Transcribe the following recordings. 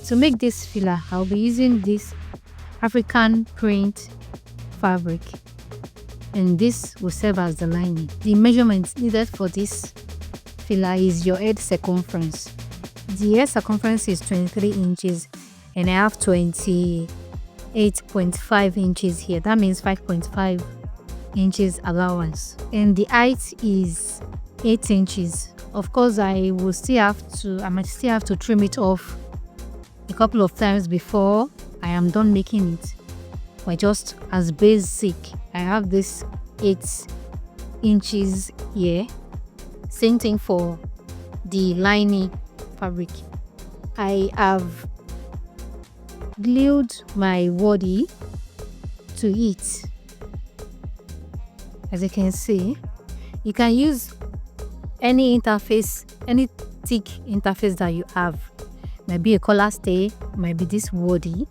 To make this fila, I'll be using this African print fabric, and this will serve as the lining. The measurements needed for this fila is your head circumference. The head circumference is 23 inches and I have 28.5 inches here. That means 5.5 inches allowance, and the height is 8 inches. Of course, I might still have to trim it off a couple of times before I am done making it. But just as basic, I have this 8 inches here. Same thing for the lining fabric. I have glued my wordy to it. As you can see, you can use any interface, any thick interface that you have. Might be a color stay, might be this wordy.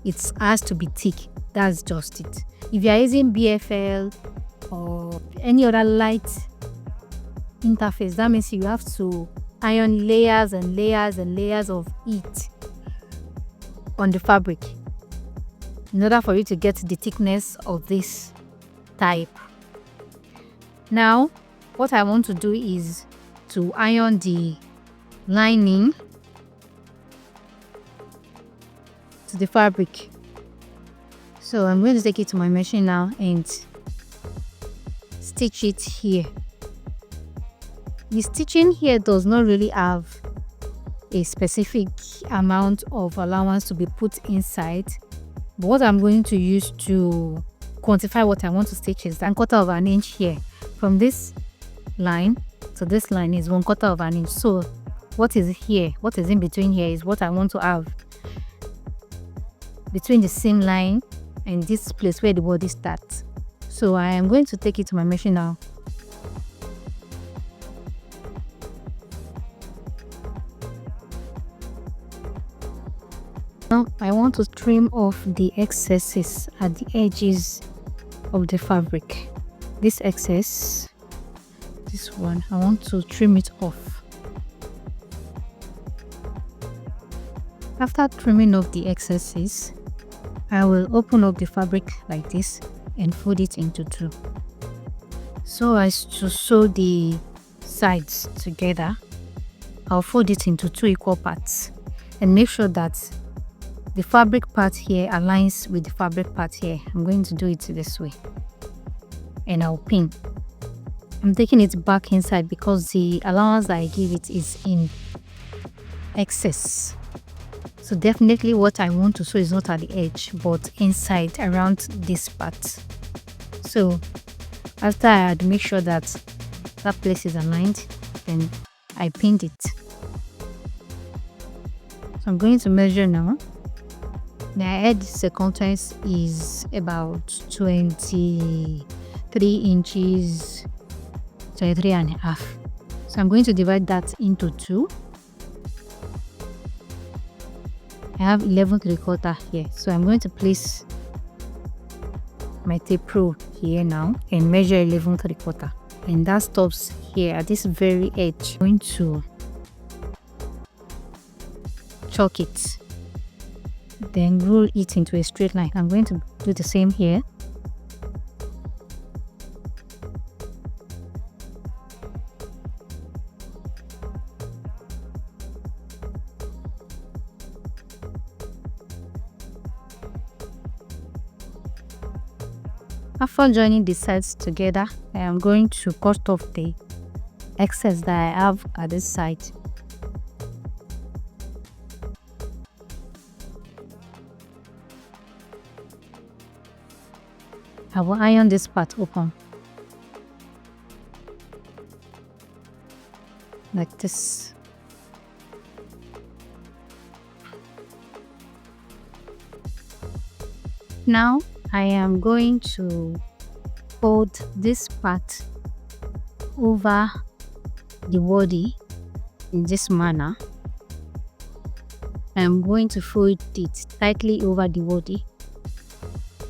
It has to be thick. That's just it. If you are using BFL or any other light interface, that means you have to iron layers and layers and layers of it on the fabric in order for you to get the thickness of this type. Now, what I want to do is to iron the lining to the fabric. So I'm going to take it to my machine now and stitch it here. The stitching here does not really have a specific amount of allowance to be put inside, but what I'm going to use to quantify what I want to stitch is 1/4 of an inch here. From this line to this line is 1/4 of an inch. So what is here, what is in between here is what I want to have between the seam line and this place where the body starts. So I am going to take it to my machine now. Now I want to trim off the excesses at the edges of the fabric. This excess, this one, I want to trim it off. After trimming off the excesses, I will open up the fabric like this and fold it into two, so as to sew the sides together. I'll fold it into two equal parts and make sure that the fabric part here aligns with the fabric part here. I'm going to do it this way and I'll pin. I'm taking it back inside because the allowance that I give it is in excess. So definitely what I want to sew is not at the edge but inside around this part. So after I had make sure that that place is aligned, then I pinned it. So I'm going to measure now. My head circumference is about 23 inches, 23 and a half. So I'm going to divide that into two. I have 11 3/4 here, so I'm going to place my tape rule here now and measure 11 3/4, and that stops here at this very edge. I'm going to chalk it, then rule it into a straight line. I'm going to do the same here. After joining the sides together, I am going to cut off the excess that I have at this side. I will iron this part open like this. Now I am going to fold this part over the body in this manner. I am going to fold it tightly over the body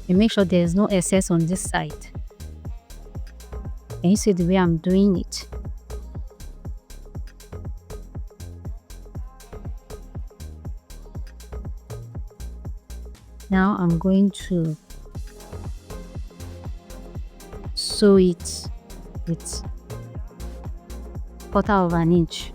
and make sure there is no excess on this side. Can you see the way I'm doing it? Now I'm going to sew it with 1/4 of an inch.